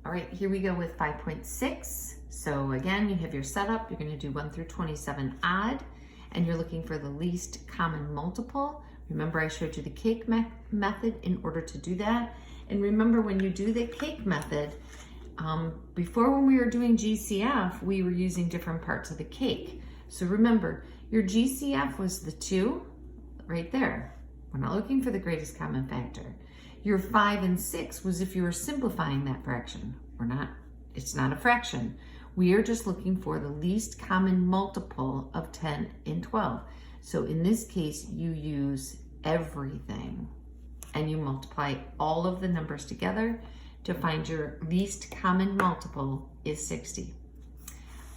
All right, here we go with 5.6. So again, you have your setup. You're going to do 1 through 27 odd, and you're looking for the least common multiple. Remember, I showed you the cake method in order to do that. And remember, when you do the cake method, before when we were doing GCF, we were using different parts of the cake. So remember, your GCF was the 2 right there. We're not looking for the greatest common factor. Your 5 and 6 was if you were simplifying that fraction. It's not a fraction. We are just looking for the least common multiple of 10 and 12. So in this case, you use everything and you multiply all of the numbers together to find your least common multiple is 60.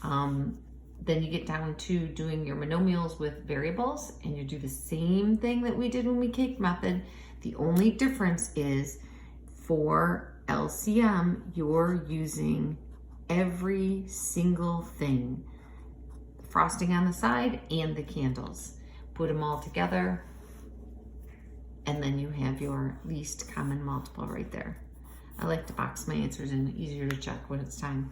Then you get down to doing your monomials with variables, and you do the same thing that we did when we cake method. The only difference is for LCM, you're using every single thing. The frosting on the side and the candles. Put them all together, and then you have your least common multiple right there. I like to box my answers in, easier to check when it's time.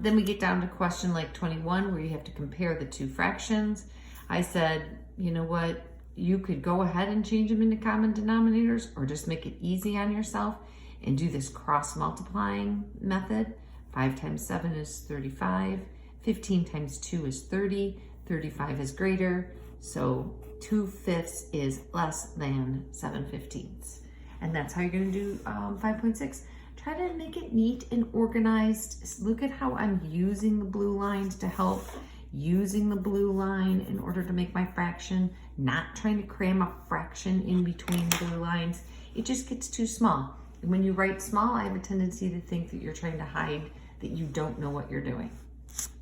Then we get down to question like 21, where you have to compare the two fractions. I said, you know what? You could go ahead and change them into common denominators, or just make it easy on yourself and do this cross multiplying method. 5 times 7 is 35. 15 times 2 is 30. 35 is greater. So 2/5 is less than 7/15. And that's how you're going to do 5.6. Try to make it neat and organized. Look at how I'm using the blue lines to help. Using the blue line in order to make my fraction, not trying to cram a fraction in between the blue lines. It just gets too small. And when you write small, I have a tendency to think that you're trying to hide that you don't know what you're doing.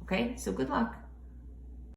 Okay, so good luck.